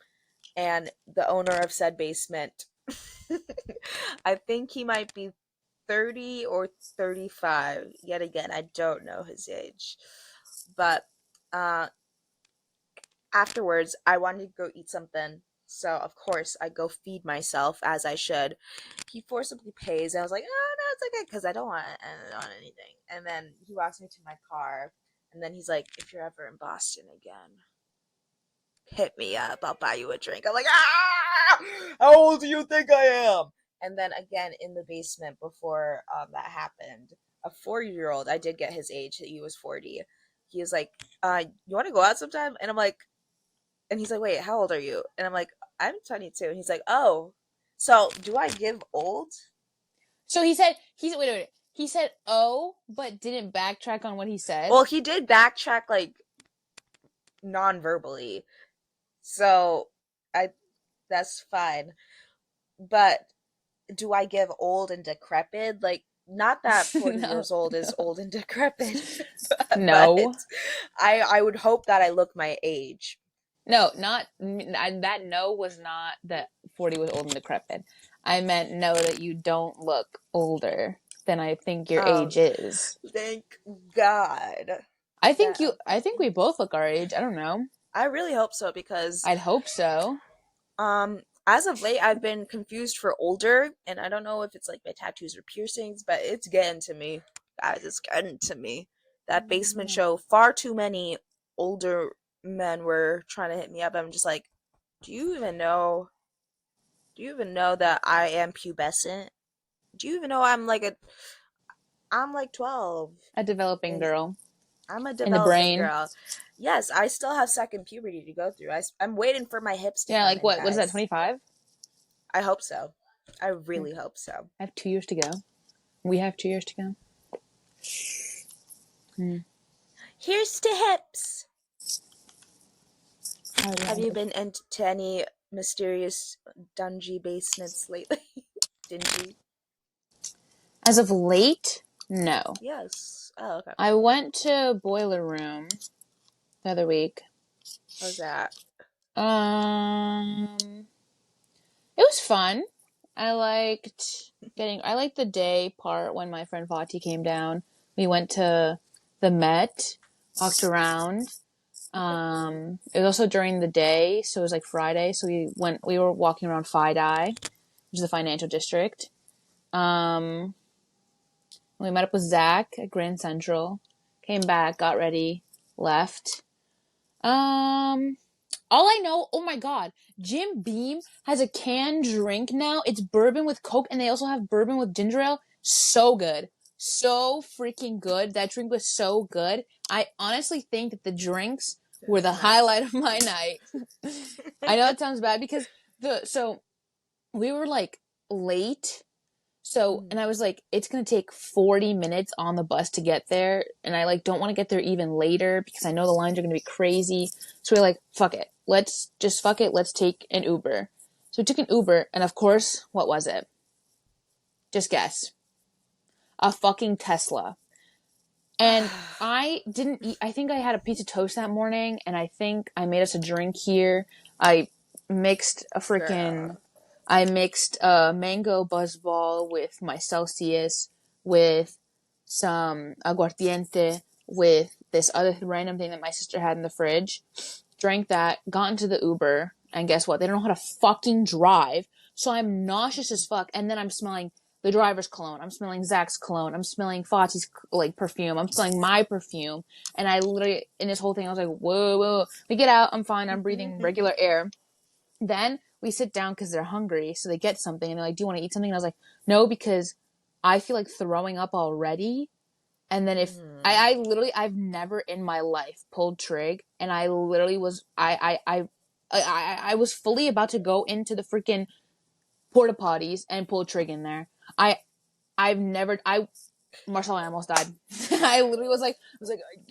and the owner of said basement. I think he might be 30 or 35. Yet again, I don't know his age. But uh, afterwards, I wanted to go eat something. So, of course, I go feed myself as I should. He forcibly pays. And I was like, oh, no, it's okay because I don't want anything. And then he walks me to my car. And then he's like, if you're ever in Boston again, hit me up. I'll buy you a drink. I'm like, ah, how old do you think I am? And then again in the basement before that happened, a 4-year-old, I did get his age. He was 40. He was like, you want to go out sometime? And I'm like, and he's like, wait, how old are you? And I'm like, I'm 22. And he's like, oh, so do I give old? So he said wait. He said oh, but didn't backtrack on what he said. Well, he did backtrack like non-verbally. So I that's fine. But do I give old and decrepit? Like, not that 40 No, years old is old and decrepit, but no, I would hope that I look my age. no, not that. No was not that 40 was old and decrepit. I meant no that you don't look older than I think your age Oh, is. thank God. I think That you. I think we both look our age. I don't know. I really hope so because I'd hope so. as of late I've been confused for older, and I don't know if it's like my tattoos or piercings, but it's getting to me. Guys, it's getting to me. That basement show, far too many older men were trying to hit me up. I'm just like, do you even know that I am pubescent? Do you even know I'm like 12 A developing and girl I'm a in the developing brain. girl. Yes, I still have second puberty to go through. I'm waiting for my hips to Yeah, come like in, what? What is that? guys. 25? I hope so. I I really hope so. have 2 years to go. We have 2 years to go. Here's to hips. How do Have I you do? been into any mysterious dungy basements lately? Dingy? As of late, no. Yes. Oh, okay. I went to Boiler Room the other week. How's that? Um, it was fun. I liked the day part when my friend Vati came down. We went to the Met, walked around. It was also during the day, so it was like Friday. So we were walking around Fi-Di, which is the financial district. Um, we met up with Zach at Grand Central, came back, got ready, left. Um, all I know, oh my god, Jim Beam has a canned drink now. It's bourbon with Coke, and they also have bourbon with ginger ale. So good. So freaking good. That drink was so good. I honestly think that the drinks were the highlight of my night. I know it sounds bad because so we were like late. So, and I was like, it's going to take 40 minutes on the bus to get there. And I like, don't want to get there even later because I know the lines are going to be crazy. So we're like, fuck it. Fuck it. Let's take an Uber. So we took an Uber. And of course, what was it? Just guess. a fucking Tesla. And I didn't eat. I think I had a piece of toast that morning, and I think I made us a drink here. I mixed a freaking. Girl. I mixed a mango buzzball with my Celsius, with some aguardiente, with this other random thing that my sister had in the fridge. Drank that, got into the Uber, and guess what? They don't know how to fucking drive. So I'm nauseous as fuck, and then I'm smelling the driver's cologne. I'm smelling Zach's cologne. I'm smelling Fati's like perfume. I'm smelling my perfume. And I literally, in this whole thing, I was like, whoa, whoa. We get out. I'm fine. I'm breathing regular air. Then we sit down because they're hungry. So they get something and they're like, do you want to eat something? And I was like, no, because I feel like throwing up already. And then if I literally, I've never in my life pulled trig, and I literally was, I was fully about to go into the freaking porta potties and pull trig in there. Marcella, I almost died. I literally was like,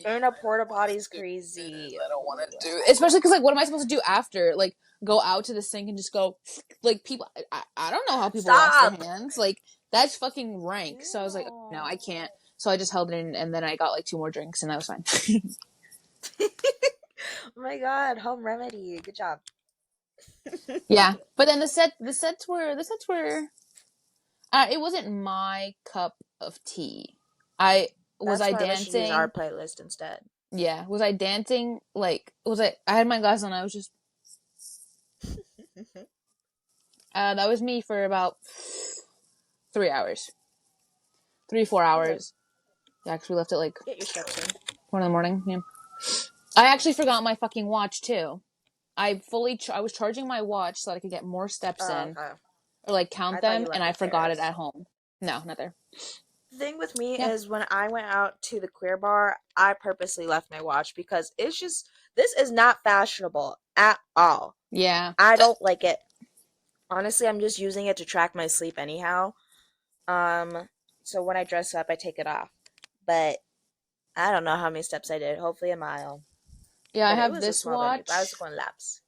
In a porta potty's crazy. I don't want to do it. Especially because, like, what am I supposed to do after? Like, go out to the sink and just go, like, people, I don't know how people wash their hands. Like, that's fucking rank. So I was like, no, I can't. So I just held it in, and then I got, like, 2 more drinks, and that was fine. Oh my god, home remedy. Good job. Yeah. But then the sets were, it wasn't my cup of tea. Was I That's why we should use our dancing? playlist instead. Yeah. Was I dancing? Like, I had my glasses on, I was just, that was me for about 3 hours. 3-4 hours. Yeah, because we left at like Get your steps in. 1 in the morning. Yeah. I actually forgot my fucking watch too. I was charging my watch so that I could get more steps in, Okay. or like count I thought them, you and left I the forgot it terrace. at home. No, not there. The thing with me Yeah. is when I went out to the queer bar, I purposely left my watch because it's just, this is not fashionable at all. Yeah. I don't like it. Honestly, I'm just using it to track my sleep anyhow. So when I dress up, I take it off. But I don't know how many steps I did. Hopefully a mile. Yeah, I But it have was a this small venue. I was watch, going laps.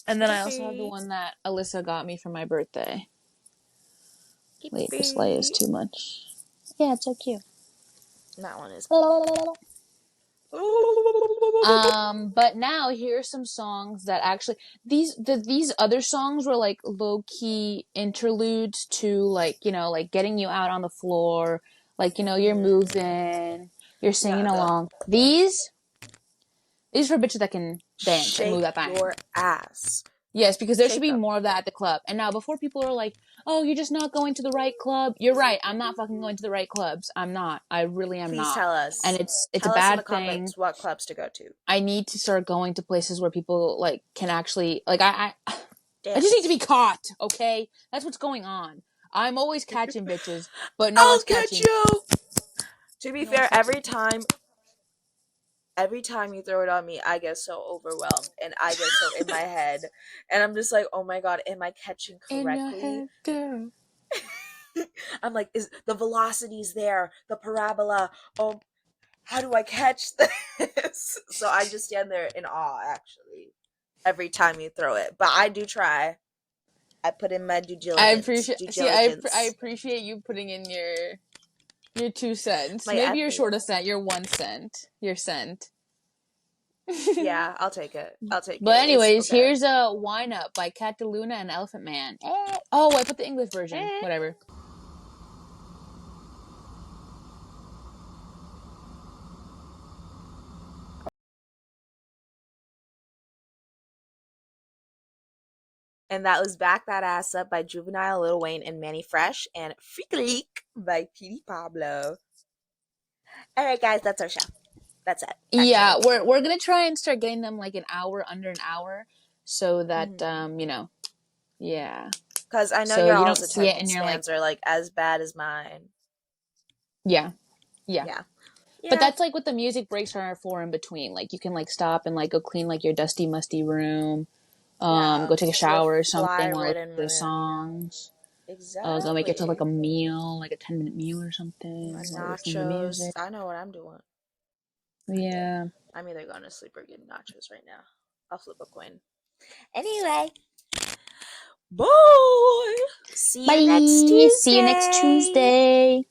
and then I also have the one that Alyssa got me for my birthday. Wait, this light is too much. Yeah, it's so cute. That one is. But now here are some songs that actually these other songs were like low key interludes to, like, you know, like getting you out on the floor, like, you know, you're moving, you're singing Yeah, along. These for bitches that can dance and move shake that thing. your ass. Yes, because there should Shake be them. more of that at the club. And now, before people are like, oh, you're just not going to the right club. You're right. I'm not fucking going to the right clubs. I'm not. I really am Please not. tell And us. it's a Tell us in the bad thing. comments what clubs to go to. I need to start going to places where people, like, can actually, like, I just need to Dance. be caught, okay? That's what's going on. I'm always catching bitches, but no I'll one's catch catching. you. To be No one's fair, catching. every time you throw it on me, I get so overwhelmed and I get so in my head. And I'm just like, oh my god, am I catching In your correctly? head, girl. I'm like, is the velocity's there? The parabola. Oh, how do I catch this? So I just stand there in awe, actually, every time you throw it. But I do try. I put in my due I diligence. appreciate. Due See, I diligence. appreciate you putting in your 2 cents. My Maybe your effort. short a cent. Your 1 cent. Your cent. Yeah, I'll take it. I'll take But it. It's anyways, okay. here's a Wine Up by Cataluna and Elephant Man. Oh, I put the English version. Whatever. And that was Back That Ass Up by Juvenile, Lil Wayne, and Manny Fresh, and Freak Leak by Petey Pablo. All right, guys, that's our show. That's it. Yeah, Actually. we're gonna try and start getting them like under an hour, so that you know, yeah. Because I know So you y'all's don't see it attention and you're like, spans are like as bad as mine. yeah, yeah. Yeah. But Yeah. that's like what the music breaks are for in between. Like you can like stop and like go clean like your dusty musty room, Yeah. go take a Your shower or fly something while listening ridden to the room. songs. Go make yourself like Exactly. a meal, like a 10-minute meal or something My while you're listening to nachos. music. I know what I'm doing. Yeah. I'm either going to sleep or getting nachos right now. I'll flip a coin. Anyway. Boy. See you next Bye. See you next Tuesday. Tuesday.